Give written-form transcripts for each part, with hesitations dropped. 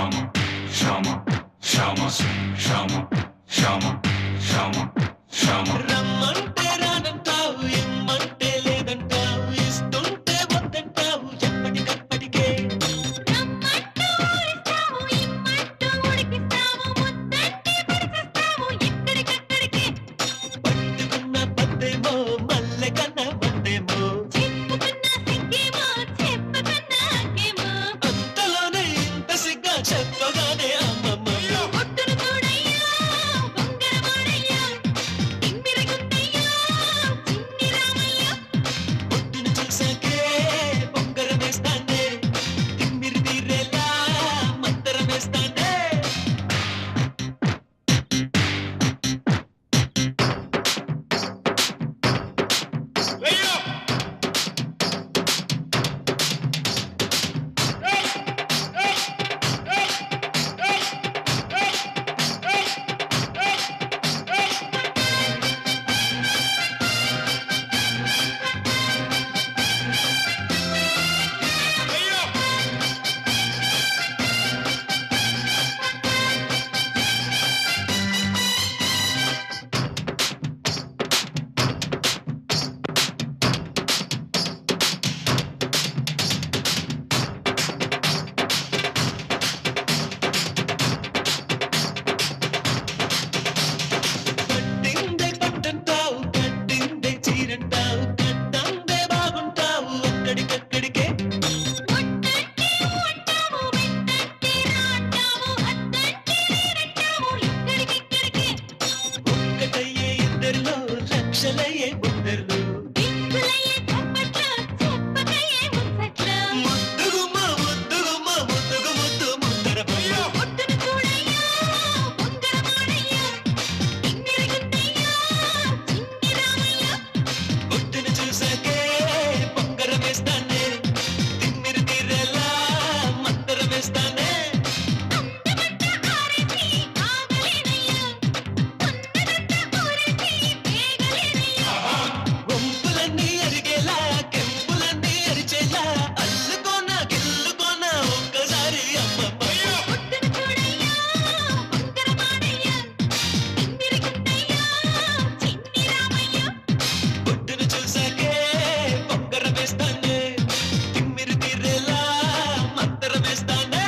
శ్యామ శ్యామ శ్యామ శ్యామ శ్యామ శ్యామ రమ్మంటే రానంటావు ఇమ్మంటే లేదంటావు ఇస్తుంటే వద్దంటావు ఎప్పటికప్పటికే రమ్మంటూ ఊరిస్తావు ఇమ్మంటూ ఉడికిస్తావు ముద్దంటే పొడిచేస్తావు ఎక్కడికక్కడికే పట్టుకున్న పద్దేమో మల్లె కన్నా మందేమో చెప్పుకున్న సిగ్గేమో చెప్పకన్నా అక్కేమో అంతలోనే ఇంత సిగ్గా చెప్పగానే అమ్మమ్మ ఒట్టును చూడయ్యా బొంగరవాడయ్యా తిమ్మిరగుండయ్యా చిన్ని రామయ్య ఒట్టును చూసాకే బొంగరమేస్తానే తిమ్మిరి తీరేలా మంతరమేస్తానే పట్టిందే పట్టంటావు కట్టిందే చీరంటావు కట్టందే బాగుంటావు అక్కడికక్కడికే ముట్టంటే అంటావు వెంటంటే రాంటావు అద్దంటే లేరంటావు ఇక్కడికిక్కడికే ఒక్కటయ్యే ఇద్దరిలో లక్షలయ్యే ముద్దర్లు దిక్కులయ్యే చప్పట్ల చెప్పకయ్యే ముచ్చట్ల ముద్దుగుమ్మ ముద్దుగుమ్మ ముద్దుగు ముద్దు ముద్దరమయ్య ఒట్టును చూడయ్యా బొంగరవాడయ్యా తిమ్మిరగుండయ్యా చిన్ని రామయ్య ఒట్టును చూసాకే బొంగరమేస్తానే తిమ్మిరి తీరేలా మంతరమేస్తానే అందమంతా ఆరేసి ఆగలేనయ్యా ఉన్నదంతా ఊరేసి వేగలేనయ్యా వంపులన్నీ అరిగేలా కెంపులన్నీ అరిచేలా అల్లుకోనా గిల్లుకోనా ఒక్కసారి అమ్మమ్మయ్య ఒట్టును చూడయ్యా బొంగరవాడయ్యా తిమ్మిరగుండయ్యా చిన్ని రామయ్య ఒట్టును చూసాకే బొంగరమేస్తానే తిమ్మిరి తీరేలా మంతరమేస్తానే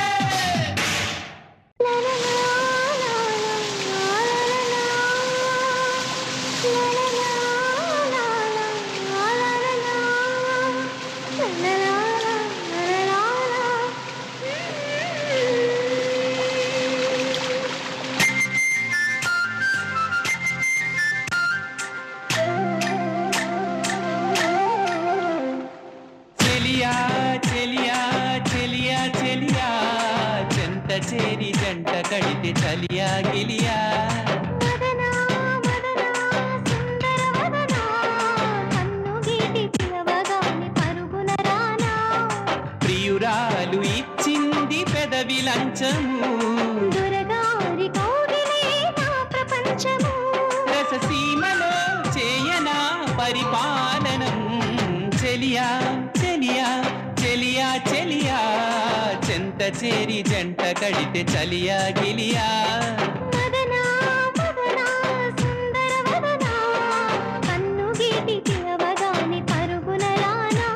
చెలియా చెలియా చెలియా చెలియా చెంత చేరి జంట కడితే చలియా గిలియా మదనా మదనా సుందర మదనా కన్ను గీటి పిలవగాని పరుగున రానా ప్రియురాలు ఇచ్చింది పెదవి లంచము దురగారి కౌగిలే నా ప్రపంచము రససీమలో చేయనా పరిపాలనం చెలియా చెలియా చెలియా చెలియా చెంత చేరి జంట కడితే చలియా గిలియా మదనా మదనా సుందర మదనా కన్ను గీటి పిలవగాని పరుగున రానా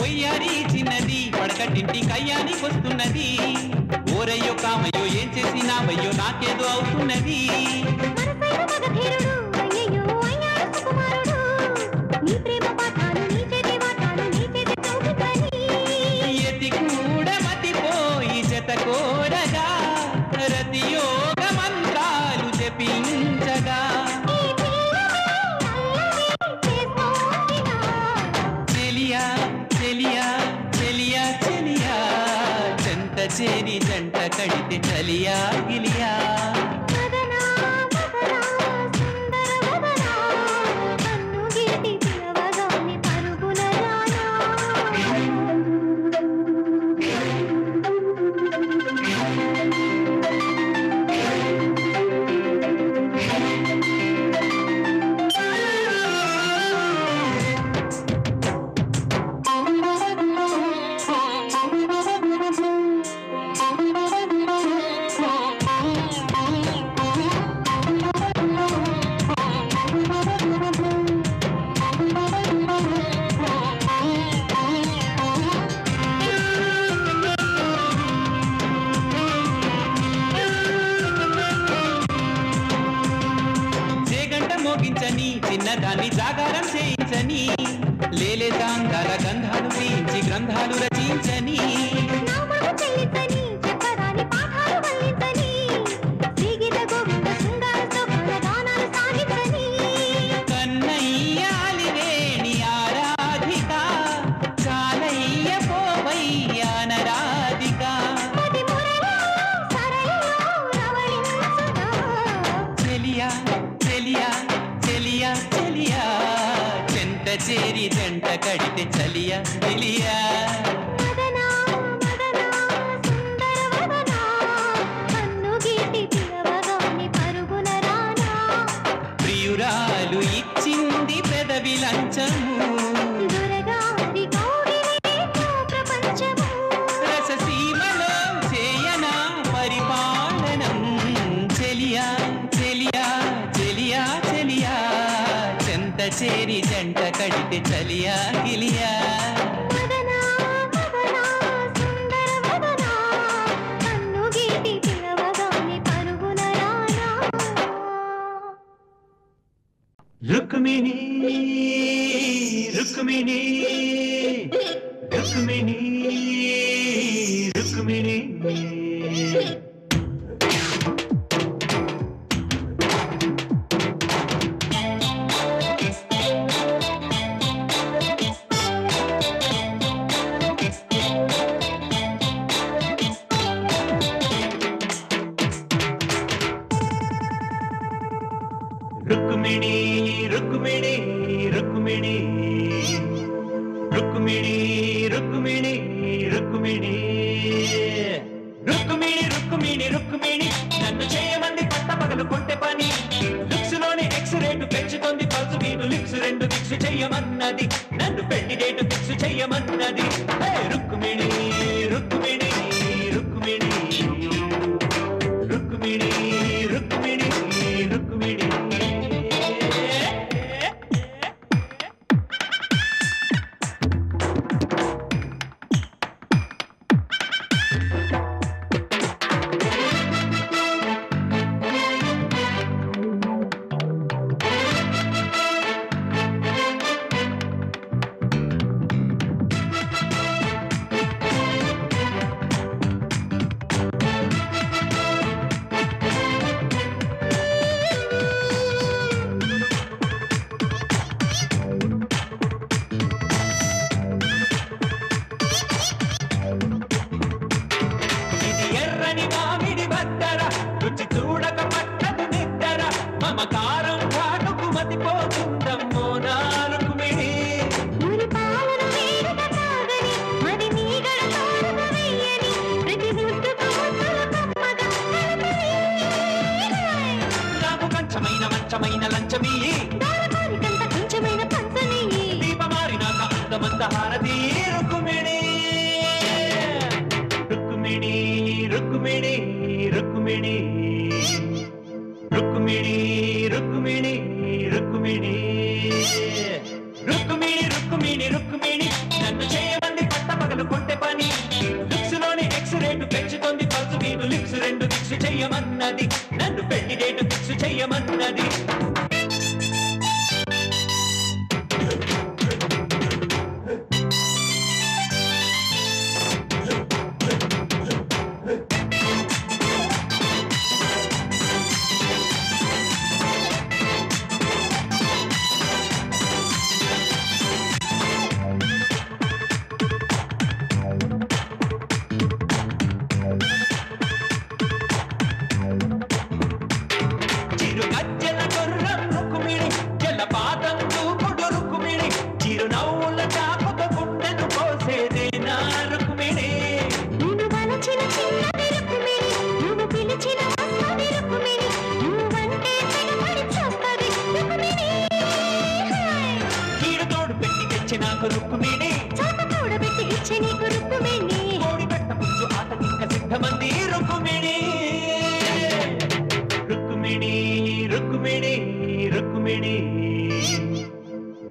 ఒయ్యారి చిన్నది పడకటింటి కయ్యానికి వస్తున్నది ఓరయ్యో కామయ్యో ఏం చేసినావయ్యో నాకేదో అవుతున్నది మనసైన మగధీరుడు అయ్యయ్యో అయ్యాడు సుకుమారుడు నీ ప్రేమ పాఠాలు నీ చేతి వాటాలు నీ చేతి చౌకికని ఎతి కూడా మతిపోయి జత కోరగా రతియోగ మంత్రాలు జపించగా ఈ పిల్లమే అల్లరి చేసుకోకినా చెలియా చెలియా చెలియా చెలియా చెంత చేరి చేరి జంట కడితే చలియా గిలియా మదనా మదనా సుందర వదనా కన్ను గీటి పిలవగానే పరుగున రానా చేగంట మోగించని చిన్నదాన్ని జాగారం చేయించని లేలేదాంగాల గంధాలు వేయించి గ్రంథాలు రచించని నామము చెల్లించని చెప్పరాని పాఠాలు వల్లించని శ్రీగీత గోవింద శృంగార సోపాన గానాలు సాగించని కన్నయ్యాలి వేణి ఆరాధిక చాలయ్య పోవయ్య నరాధిక మది మురళి సరళిలో రవళించుగా చెలియా చెలియా చెలియా చెలియా చెంత చేరి జంట కడితే చలియా తెలియా మదనా మదనా సుందర వదనా కన్ను గీటి పిలవగానే పరుగున రానా ప్రియురాలు ఇచ్చింది పెదవి లంచము దురగారి కౌగిలితో ప్రపంచము రససీమలో చేయనా పరిపాలనం చెలియా చెలియా చెలియా చెలియా చెంత చేరి జంట కడితే చలియా గిలియా మదనా మదనా సుందర వదనా కన్ను గీటి పిలవగానే పరుగున రానా రుక్మిణి రుక్మిణి రుక్మిణి రుక్మిణి రుక్మిణి రుక్మిణి రుక్మిణి రుక్మిణి రుక్మిణి రుక్మిణి రుక్మిణి రుక్మిణి రుక్మిణి నన్ను చేయమంది పట్ట పగలు కొట్టే పని లిక్స్ లోని ఎక్స్ రేటు పెంచుతోంది పల్సు వీడు లిక్స్ రెండు ఫిక్స్ చెయ్యమన్నది నన్ను పెళ్లి రేటు ఫిక్స్ చెయ్యమన్నది హే రుక్మిణి రుక్మిణి రుక్మిణి రుక్మిణి రుక్మిణి రుక్మిణి ఇది ఎర్రని మామిడి బద్దర రుచి చూడక పట్టదు నిద్దర మమకారం కాటుకు మతిపోతుందమ్మో నా రుక్మిణి మురి పాలను వేడుక తాగని మరి నీగడ తోడుక వెయ్యని ప్రతి ముద్దుకు ముద్దుల కమ్మగా కలపని నాకు కంచమైన మంచమైన లంచమీయి దారకోరికంత కొంచెమైన పంచని దీపమారినాక అందమంత హారతి రుక్మిణి రుక్మిణి రుక్మిణి రుక్మిణి రుక్మిణి రుక్మిణి రుక్మిణి రుక్మిణి రుక్మిణి రుక్మిణి నన్ను చేయమంది పట్ట పగలు కొట్టే పని లిక్స్ లోని ఎక్స్ రేటు పెంచుతోంది పల్సు వీడు లిక్స్ రెండు ఫిక్స్ చెయ్యమన్నది నన్ను పెళ్లి రేటు ఫిక్స్ చెయ్యమన్నది రుక్మిణి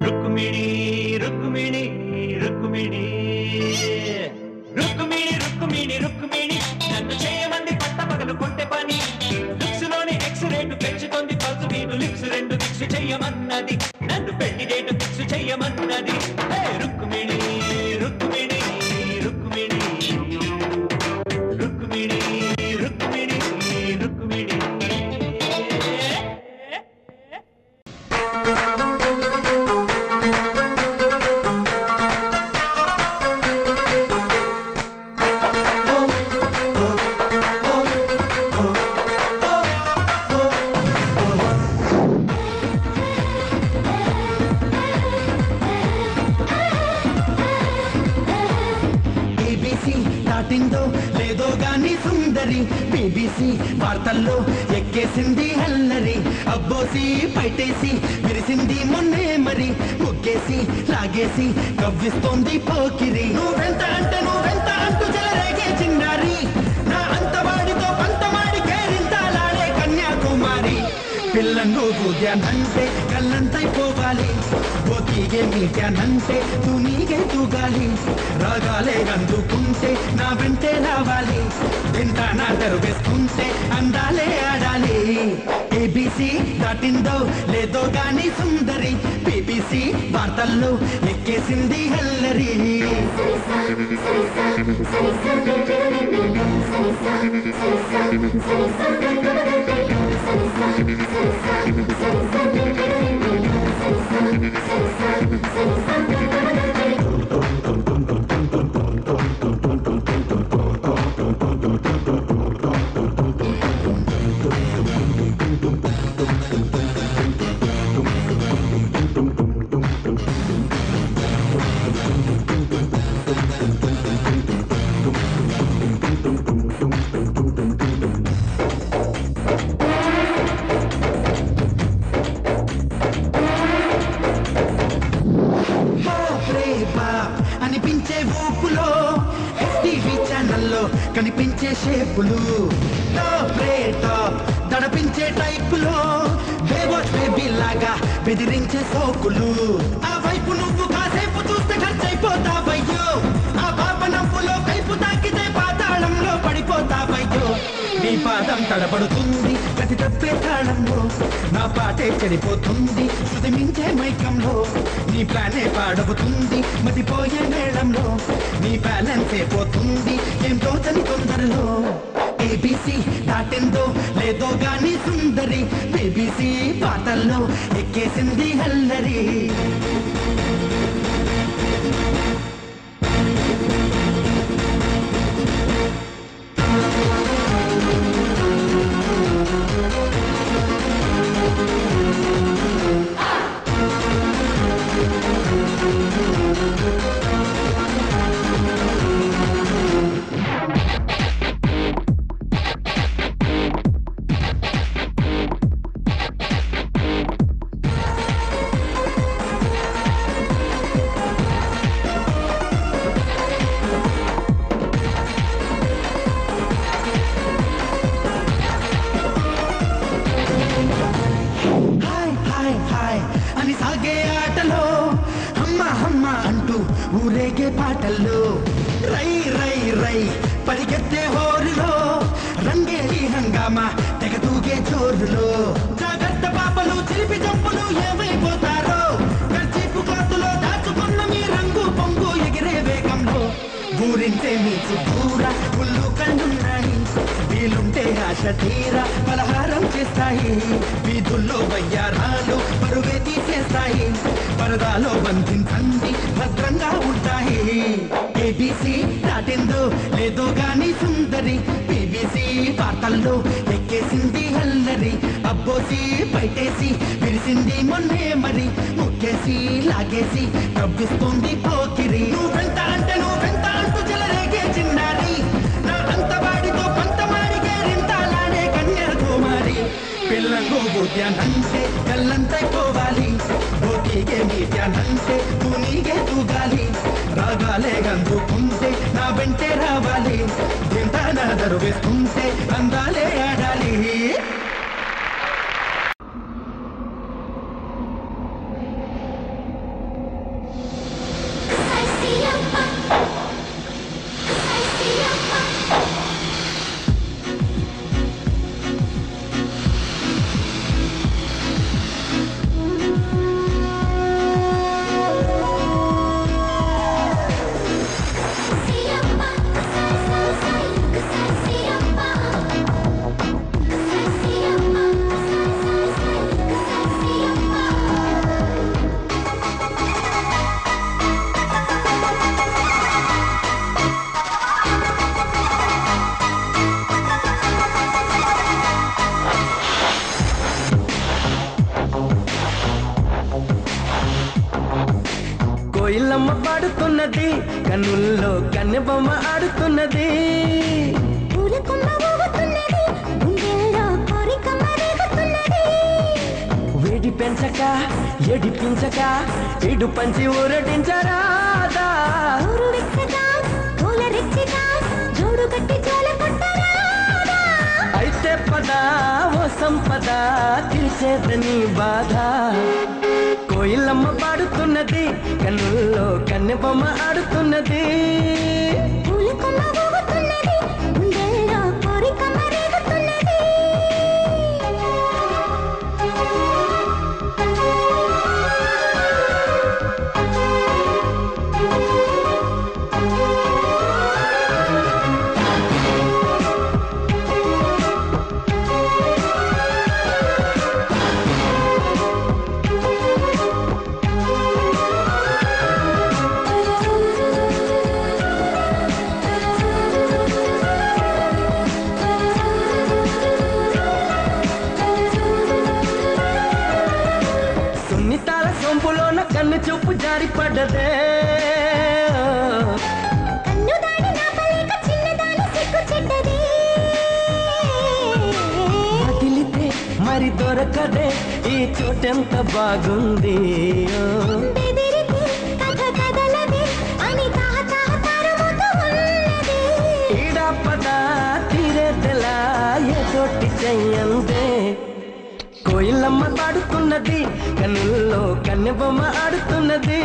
రుక్మిణి రుక్మిణి రుక్మిణి రుక్మిణి రుక్మిణి రుక్మిణి నన్ను చేయమంది పట్ట పగలు కొంటె పని లిప్స్ లోని ఎక్స్ రేటు పెంచుతోంది పల్సు వీడు లిప్స్ రెండు ఫిక్స్ చెయ్యమన్నది నన్ను పెళ్లి రేటు ఫిక్స్ చెయ్యమన్నది రుక్మిణి రుక్మిణి రుక్మిణి రుక్మిణి రుక్మిణి రుక్మిణి దాటిందో లేదో గాని సుందరి బీబీసీ వార్తల్లో ఎక్కేసింది హల్లరి అబ్బోసి పైటేసి విరిసింది మొన్నే మరి ముగ్గేసి లాగేసి కవ్విస్తోంది పోకిరి నువ్వెంత అంటే నువ్వెంత అంటూ చెలరేగే చిన్నారి నా అంతవాడితో పంతమాడి కేరింతాలాడే కన్యాకుమారి పిల్లను దూద్యానంటే కళ్ళంతైపోవాలి పోతీగే మీట్యానంటే తూనీగే తూగాలి రాగాలే అందుకుంటే నా వెంటే రావాలి తింటా నా తెరువేసుకుంటే అందాలే ఆడాలి ఏబీసీ దాటిందో లేదో గాని సుందరి బీబీసీ వార్తల్లో ఎక్కేసింది హల్లరి అనిపించే ఊపులో టీవీ ఛానల్లో కనిపించే షేపులు దడపించే టైపులో బేబీ లాగా బెదిరించే సోకులు ఆ వైపు నువ్వు కాసేపు చూస్తే ఖర్చయిపోతావయ్యో ఆ పాప నవ్వులో కైపు తాకితే పాతాళంలో పడిపోతావయ్యో నీ పాదం తడబడుతుంది ప్రతి తప్పే తాళంలో నా పాటే చెడిపోతుంది శృతి మించే మైకంలో నీ ప్లానే పాడవుతుంది మతిపోయే మేళంలో నీ బ్యాలెన్సే పోతుంది ఏం తోచని తొందరలో ఏబీసీ దాటిందో లేదో గాని సుందరి బీబీసీ పాటల్లో ఎక్కేసింది హల్లరి అని సాగే ఆటలో హమ్మ హమ్మ అంటూ ఊరేగే పాటల్లో రై రై రై పరిగెత్తే హోరులో రంగేలి హంగామా తెగ తూగే జోరులో జాగ్రత్త పాపలు చిలిపి చంపులు ఏమైపోతారో కర్చీపు క్లాతులో దాచుకున్న మీ రంగు పొంగు ఎగిరే వేగంలో ఊరించే మీ చుట్టూరా పుల్లు కళ్ళున్నాయి వీలుంటే ఆశ తీరా పలహారం చేస్తాయి వీధుల్లో వయ్యారాలు పరువే తీసేస్తాయి పరదాలో బంధించండి భద్రంగా ఉంటాయి ఏబీసీ దాటిందో లేదో గాని సుందరి బీబీసీ వార్తల్లో ఎక్కేసింది హల్లరి అబ్బోసి బయటేసి విరిసింది మొన్నే మరి ముక్కేసి లాగేసి కవ్విస్తోంది పోకిరి నువ్వెంత అంటే నువ్వెంత అంటూ చెలరేగే చిన్నారి నా అంతవాడితో పంతమాడి కేరింతాలాడే కన్యాకుమారి పిల్లంగు బుద్ధ్యానంటే కళ్ళంతైపోవాలి పోటీగే మీట్యానంటే తూనీగే తూగాలి రాగాలే గందుకుంటే నా వెంటే రావాలి తింటా నా దరువేసుకుంటే అందాలే ఆడాలి కోయిలమ్మ పాడుతున్నది కన్నుల్లో కన్నెబొమ్మ ఆడుతున్నది వేడి పెంచక ఎడిపించక ఇడు పంచి ఊరటించరాదా అయితే పద ఓ సంపద తీర్చేదని బాధ కోయిలమ్మ పాడుతున్నది కన్నుల్లో కన్నెబొమ్మ ఆడుతున్నది కన్ను చూపు జారి పడ్డదే వదిలితే మరి దొరకదే ఈ చోటెంత బాగుంది ఈడా పద తీరేదెలా ఏ చోటి చెయ్యందే కోయిలమ్మ పాడుతున్నది కన్నుల్లో కన్నెబొమ్మ ఆడుతున్నది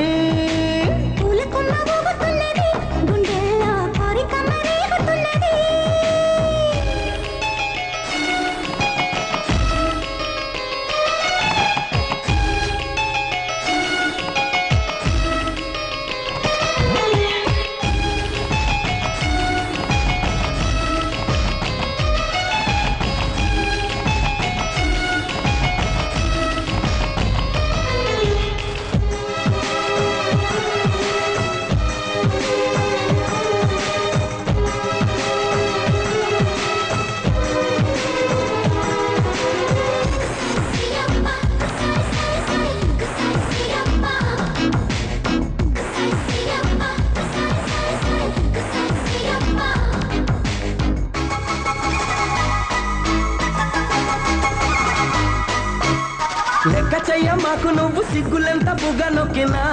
లెక్క చెయ్య మాకు నువ్వు సిగ్గులెంత బుగ్గ నొక్కినా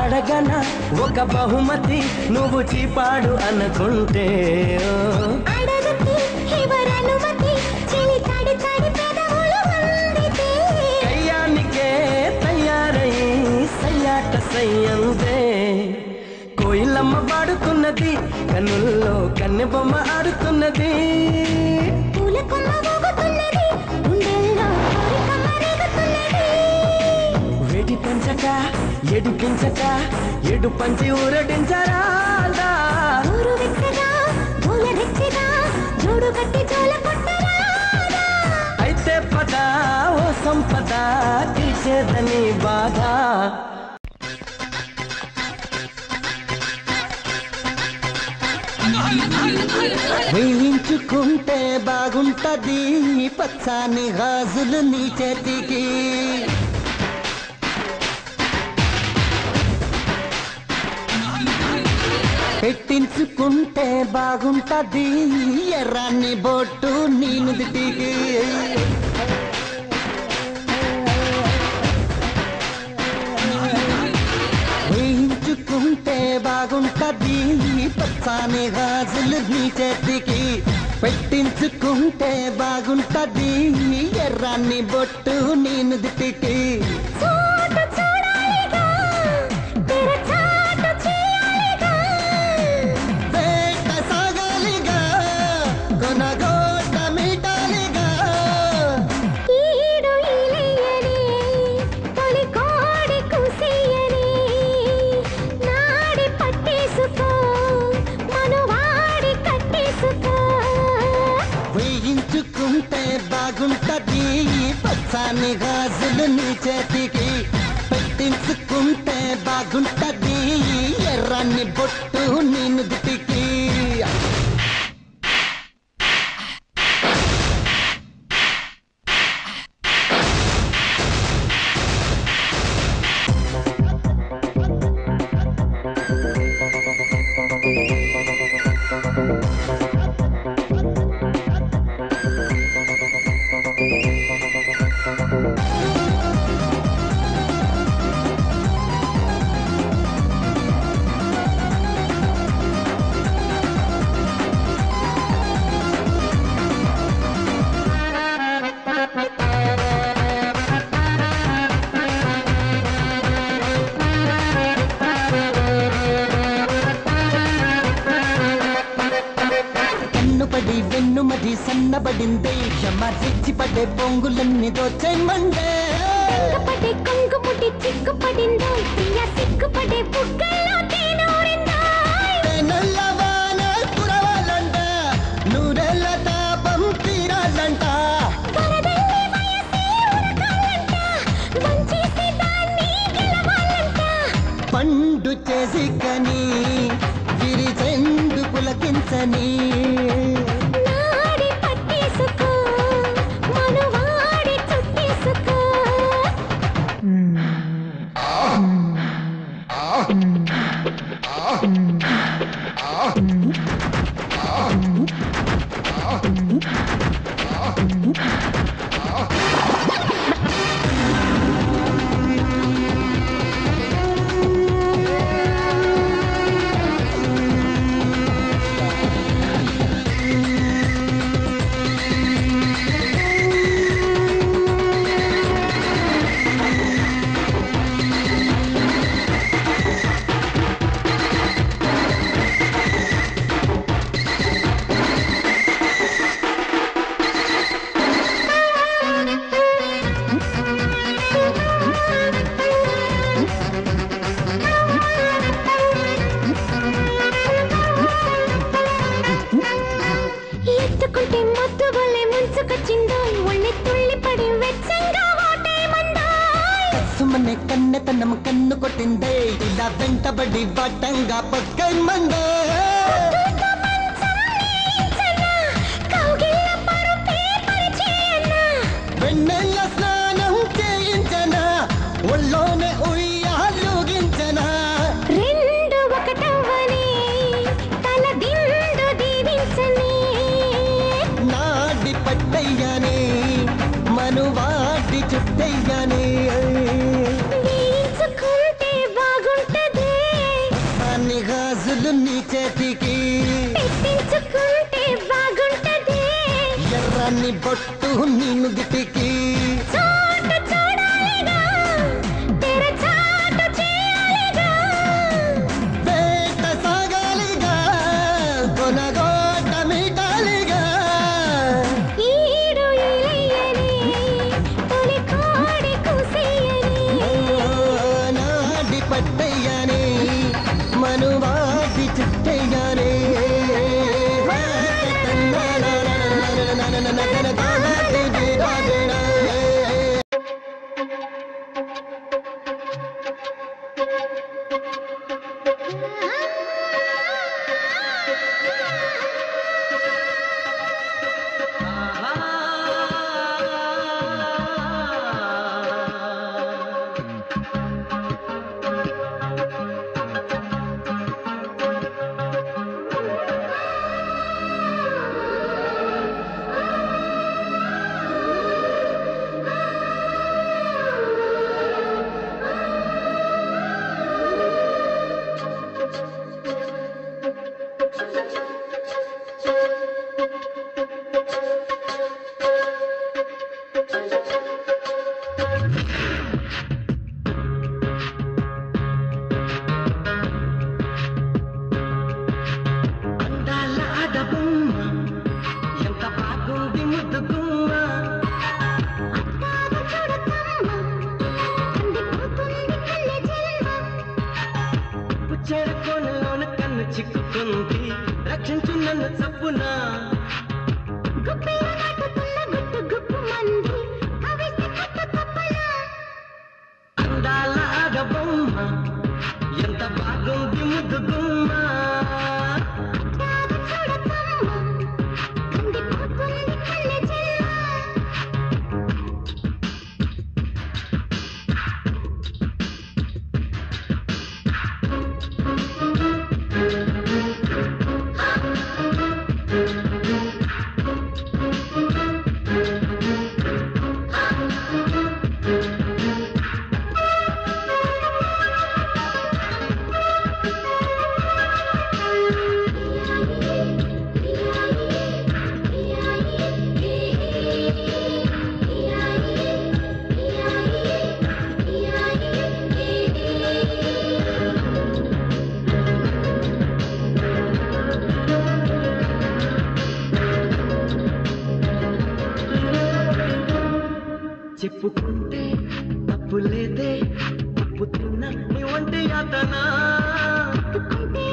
అడగన ఒక బహుమతి నువ్వు చీపాడు అనుకుంటే కయ్యానికే తయారై సయ్యాట సయ్యందే కోయిలమ్మ పాడుతున్నది కన్నుల్లో కన్నెబొమ్మ ఆడుతున్నది వేడి పెంచక ఎడిపించక ఎడు పంచి ఊరటించరాదా అయితే పద ఓ సంపద తీర్చేదని బాధ వేయించుకుంటే బాగుంటది పచ్చాని గాజులు నీ చేతికి పెట్టించుకుంటే బాగుంటది ఎర్రాన్ని బొట్టు నీ నుదిటికి వేయించుకుంటే బాగుంటది పచ్చాని గాజులు నీ చేతికి పెట్టించుకుంటే బాగుంటది ఎర్రాన్ని బొట్టు నీ నుదిటికి బాగుంటది పచ్చాని గాజులు నీ చేతికి పెట్టించుకుంటే బాగుంటది ఎర్రాన్ని బొట్టు నీ నుదిటికి సన్నబడిందే ఎమర్చి పడే పొంగులన్నీ దోచేమండే పడే కొంగుముటి చిక్కుపడిందో ప్రియ సిగ్గుపడే బుగ్గల్లో తేనూరిందో నల్లవాన కురవాలంట నూరెళ్ళ తాపం తీరాలంట వరదల్లి వయసే ఉరకాలంట వంచేసి దాన్ని గెలవాలంట పండు చేసి కని విరిచెందు పులకించని నాడి పట్టేసుకో మనువాడి చుట్టేసుకో ఎత్తుకుంటే మత్తు వల్లే ముంచుకొచ్చిందో ఒళ్ళి తుళ్ళి పడి వెచ్చంగా ఓటేమందో సుమనే కన్నెతనం కన్ను కొట్టిందే ఇలా వెంటబడి వట్టంగా పక్కమందే కౌగిళ్ళ పరుపే పరిచేయనా వెన్నెల స్నానం చేయించనా ఒళ్ళోనే ఉయ్యాలుగించనా రెండు ఒకటవ్వని తల దిండు దీవించని నాడి పట్టయ్యానే మనువాడి చుట్టయ్యానే వేయించుకుంటే బాగుంటది అన్ని గాజులు నీ చేతికి పెట్టించుకుంటే బాగుంటది ఎర్రని బొట్టు నీ నుదిటికి చోటు చూడాలిగా తెరచాటు చేయాలిగా వేట సాగాలిగా కొనగోట మీటాలిగా ఈడు ఇలయ్యని తొలి కోడి కూసేయని నాడి పట్టయ్యానే మనువాడి చుట్టయ్యానే అందాల ఆడబొమ్మ ఎంత బాగుంది ముద్దుగుమ్మ పుచ్చేర కోనలోన కన్ను చిక్కుకుంది రక్షించు నన్ను చప్పునా అందాల ఆడబొమ్మ ఎంత బాగుంది ముద్దుగుమ్మ పోతనా ఒప్పుకుంటే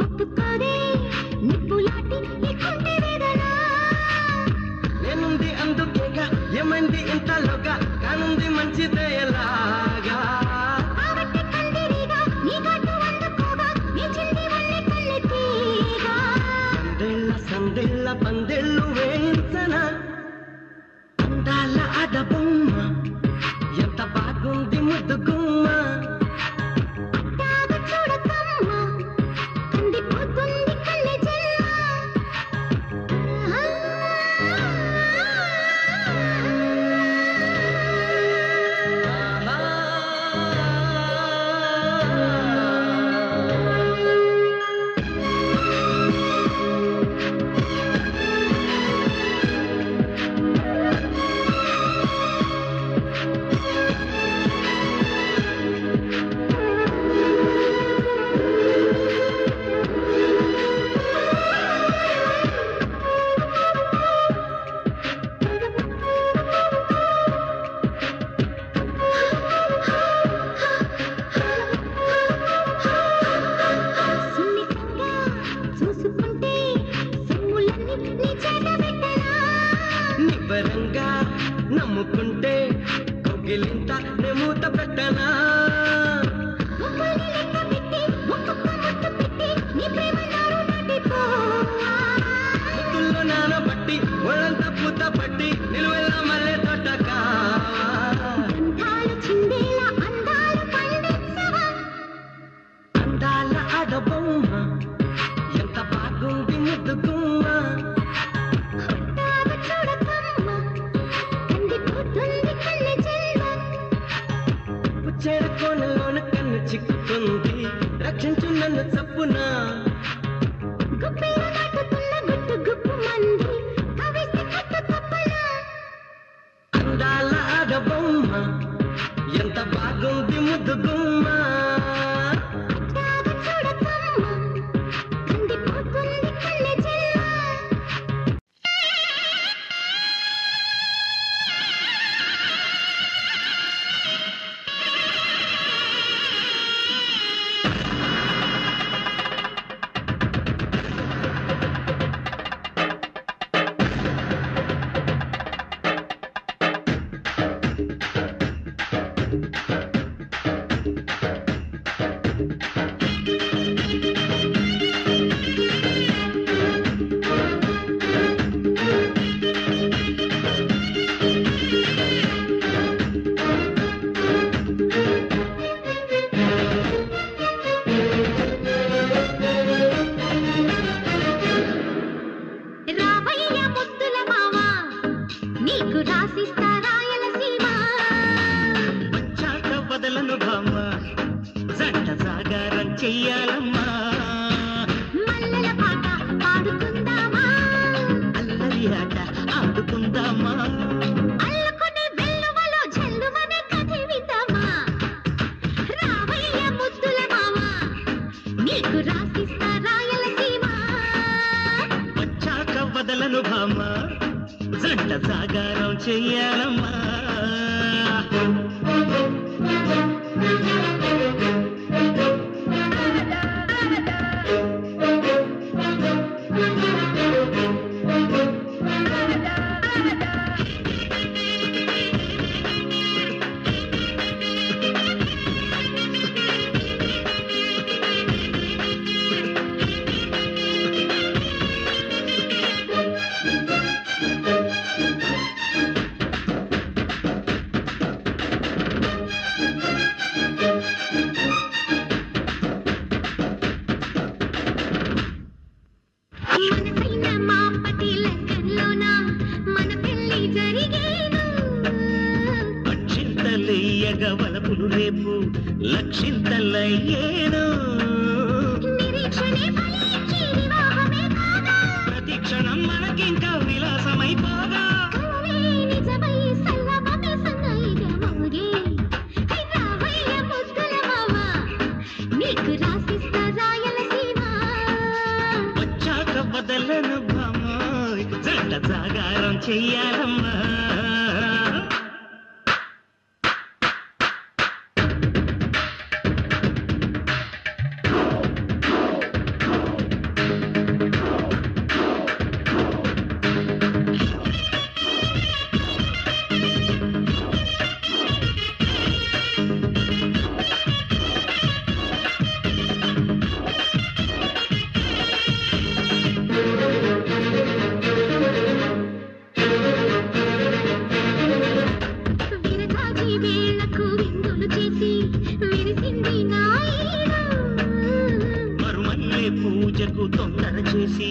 ఒప్పుకోదే నిప్పులాంటి నీకుంటే వేదనా నేనుంది అందుకేగా ఏమంది ఇంతలోగా కానుంది మంచిదే ఎలాగా కాబట్టి కందిరిగా నీ గట్టు అందుకోగా నీ చింది వల్లే కళ్ళెత్తేగా సందేళ్ళ పందేళ్ళు వేయించనా అందాల ఆడబొమ్మ ఎంత బాగుంది ముద్దుగుమ్మ తాగ చూడకమ్మ కందిపోతుంది కళ్ళె జల్మ చూసుకుంటే సొమ్ములన్నీ నీ చేత పెట్టనా నిబ్బరంగా నమ్ముకుంటే కౌగిలింత నెమూత పెట్టనా ముక్కుని లెక్క పెట్టి ఒక్కొక్క ముట్టు పెట్టి నీ ప్రేమ నారు నాటిపో ముద్దుల్లో నానబట్టి ఒళ్ళంతా పూత పట్టి నిలువెల్ల మల్లె తోటకా గంధాలు చిందేలా అందాలు పండించవా అందాల ఆడబొమ్మ ఎంత బాగుంది ముద్దుగుమ్మ తాగ చూడకమ్మ కందిపోతుంది కళ్ళె జల్మ పుచ్చేడ కోనలోన కన్ను చిక్కుతుంది రక్షించు నన్ను చప్పునా గుప్పెలు నాటుతున్న గుట్టు గుప్పు మంది కవిస్తే కట్టు తప్పనా అందాల ఆడబొమ్మ ఎంత బాగుంది ముద్దుగుమ్మ తాగ చూడకమ్మ కందిపోతుంది కళ్ళె జల్మ రావయ్య ముద్దుల మావా నీకు రాసిస్తా రాయలసీమ వచ్చాక వదలను భామ జంట జాగారం చెయ్యాలమ్మా మల్లెల పాట పాడుకుందామా అల్లరి ఆట ఆడుకుందామా అల్లుకునే వెల్లువలో జల్లుమనే కదివిద్దామా రావయ్య ముద్దుల మావా నీకు రాసిస్తా రాయలసీమ వచ్చాక వదలను భామ జంట జాగారం చెయ్యాలమ్మా మనసైన మా పతి లెక్కల్లోన మన పెళ్లి జరిగేను అక్షింతలెయ్యగ వలపులు రేపు లక్షింతలయ్యేను నిరీక్షణే ఫలించి వివాహమే కాగా ప్రతి క్షణం మనకింకా విలాసమైపోగా కలవే నిజమై సల్లమమే సన్నాయిగా మోగే రావయ్య ముద్దుల మావా నీకు రాసిస్తా రాయలసీమ వచ్చాక వదలను భామ జంట జాగారం చెయ్యాలమ్మా చేసి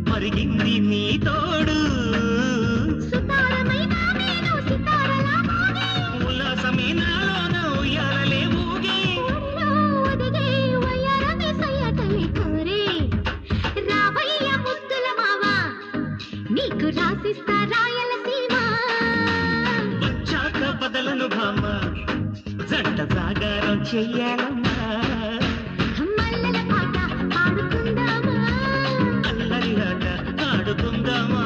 మరిగింది నీ తోడు సుతారమైన నేను సితారలా మోగే ఉల్లాసమే నాలోన ఉయ్యాలలే ఊగే ఒడిలో ఒదిగే వయ్యారమే సయ్యటలే కోరే రావయ్య ముద్దుల మావా నీకు రాసిస్తా రాయలసీమ వచ్చాక బదలను భామ జంట జాగారం చెయ్యాలమ్మా మల్లెల పాట ఆడుకుందామా అల్లరి ఆట ఆడుకుందామా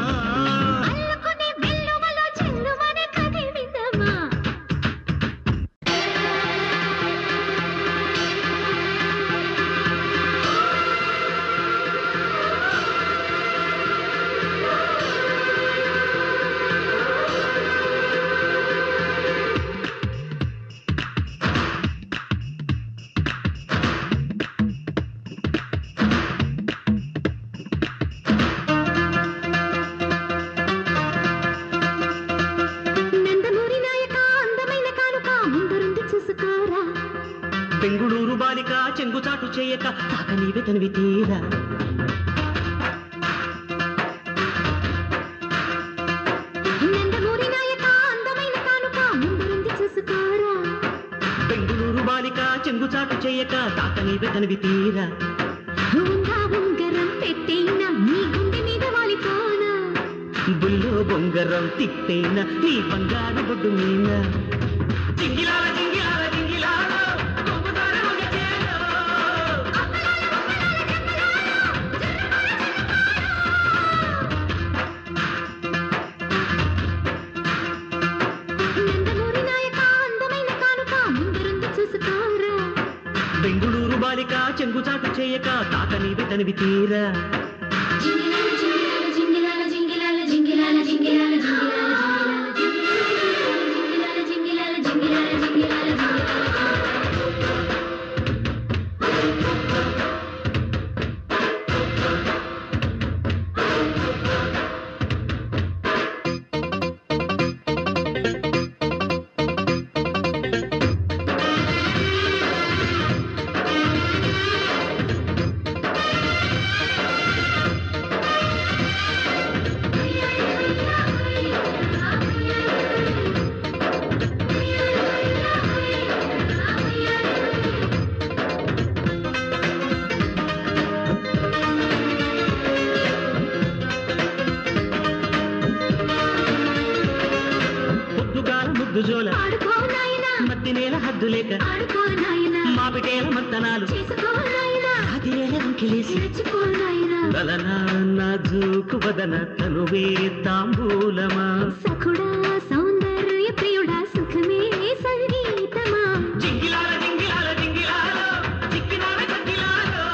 అల్లుకునే వెల్లువలో చెల్లుమనే కదిలిద్దామా నందమూరి నాయక అందమైన కానుక ముందరుంది చూసుకోరా బెంగుళూరు బాలిక చెంగుచాటు చేయక తాక నీవే తనివి తీరా నందమూరి నాయక అందమైన కానుక ముందరుంది చూసుకోరా బెంగుళూరు బాలిక చెంగుచాటు చేయక తాక నీవే తనివి తీరా ఉంగా ఉంగరం పెట్టేనా నీ గుండె మీద వాలిపోనా బుల్లో బొంగరం తిప్పేన నీ బంగారు బొడ్డు మీన జింగిలాల జింగిలాల జింగిలాల కొమ్ముదార ఒక చేలో నందమూరి నాయక అందమైన కానుక ముందరుంది చూసుకోరా బెంగుళూరు బాలిక చెంగుచాటు చేయక తాక నీవే తనివి తీరా జింగిలాల జింగిలాల జింగిలాల జింగిలాల జింగిలాల జింగిలాల జింగిలాల జింగిలాల జింగిలాల పొద్దుగాల ముద్దు జోల ఆడుకో నాయనా మత్తి నేల హద్దు లేక ఆడుకో నాయనా మాపిటేల మత్తనాలు చేసుకో నాయనా అదివేల రంకిలేసి నచ్చుకో నాయనా లలనా నాజూకు వదన తనువే తాంబూలమా సఖుడా సౌందర్య ప్రియుడా సుఖమే సంగీతమా జింగిలాల జింగిలాల జింగిలాల చిక్కినాల చక్కిలాలో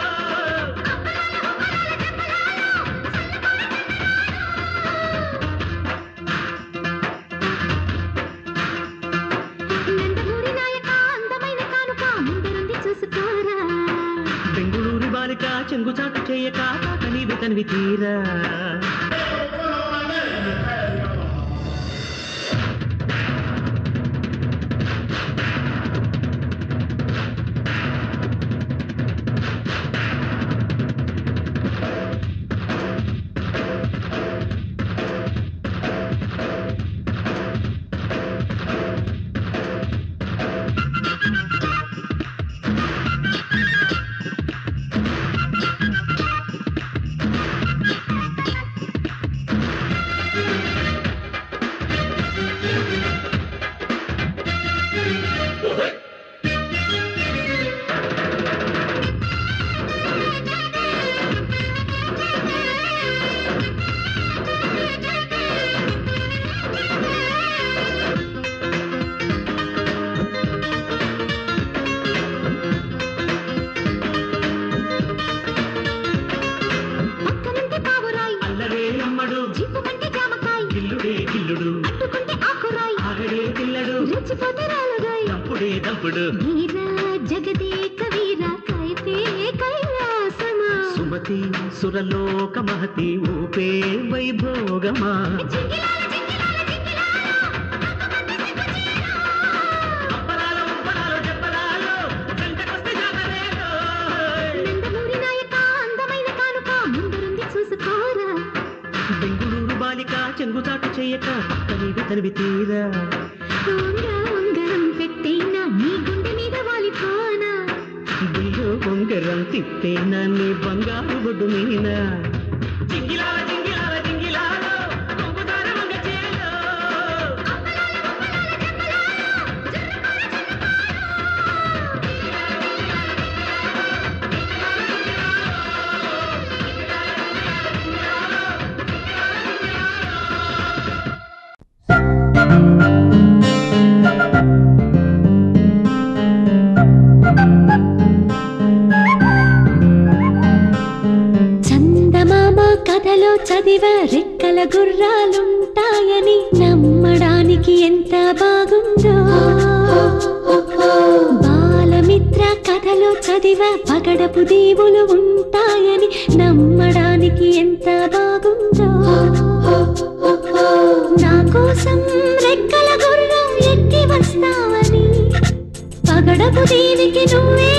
నందమూరి నాయక అందమైన కానుక ముందరుంది చూసుకోరా బెంగుళూరు బాలిక చెంగుచాటు చేయక తాక నీవే తనివి తీరా పక్కనుంటే పావురాయి అల్లరే అమ్మడు జిప్పుకుంటే జామకాయ గిల్లుడే గిల్లుడు అట్టుకుంటే ఆకురాయి ఆగడే పిల్లడు రెచ్చిపోతే రాలుగాయి దంపుడే దంపుడు వీరా జగదేక వీరా కైతే కైలాసమా సుమతి సురలోక మహతి ఊపే వైభోగమా జింగిలాల జింగిలాల జింగిలాల అప్పలాలు ఉప్పలాలు చెప్పలాలు జంటకొస్తే జాతరేలో నందమూరి నాయక అందమైన కానుక ముందరుంది చెంగుచాటు చెయ్యక నీవి తనివి తీరా ఉంగరం పెట్టేనా నీ గుండె మీద వాలిపోనా బిల్లు ఉంగరం తిప్పేనా నీ బంగారు బొడ్డు మీనా జింగిలాల జింగిలాల జింగిలాల కొంగుదార వంగ చేలో చందమామ కథలో చదివ రెక్కల గుర్రాలుంటాయని నమ్మడానికి ఎంత బాగుందో బాలమిత్ర కథలో చదివ పగడపు దీవులు ఉంటాయని నమ్మడానికి ఎంత బాగుందో నా కోసం రెక్కల గుర్రం ఎక్కి వస్తావని పగడపు దీవికి నువ్వే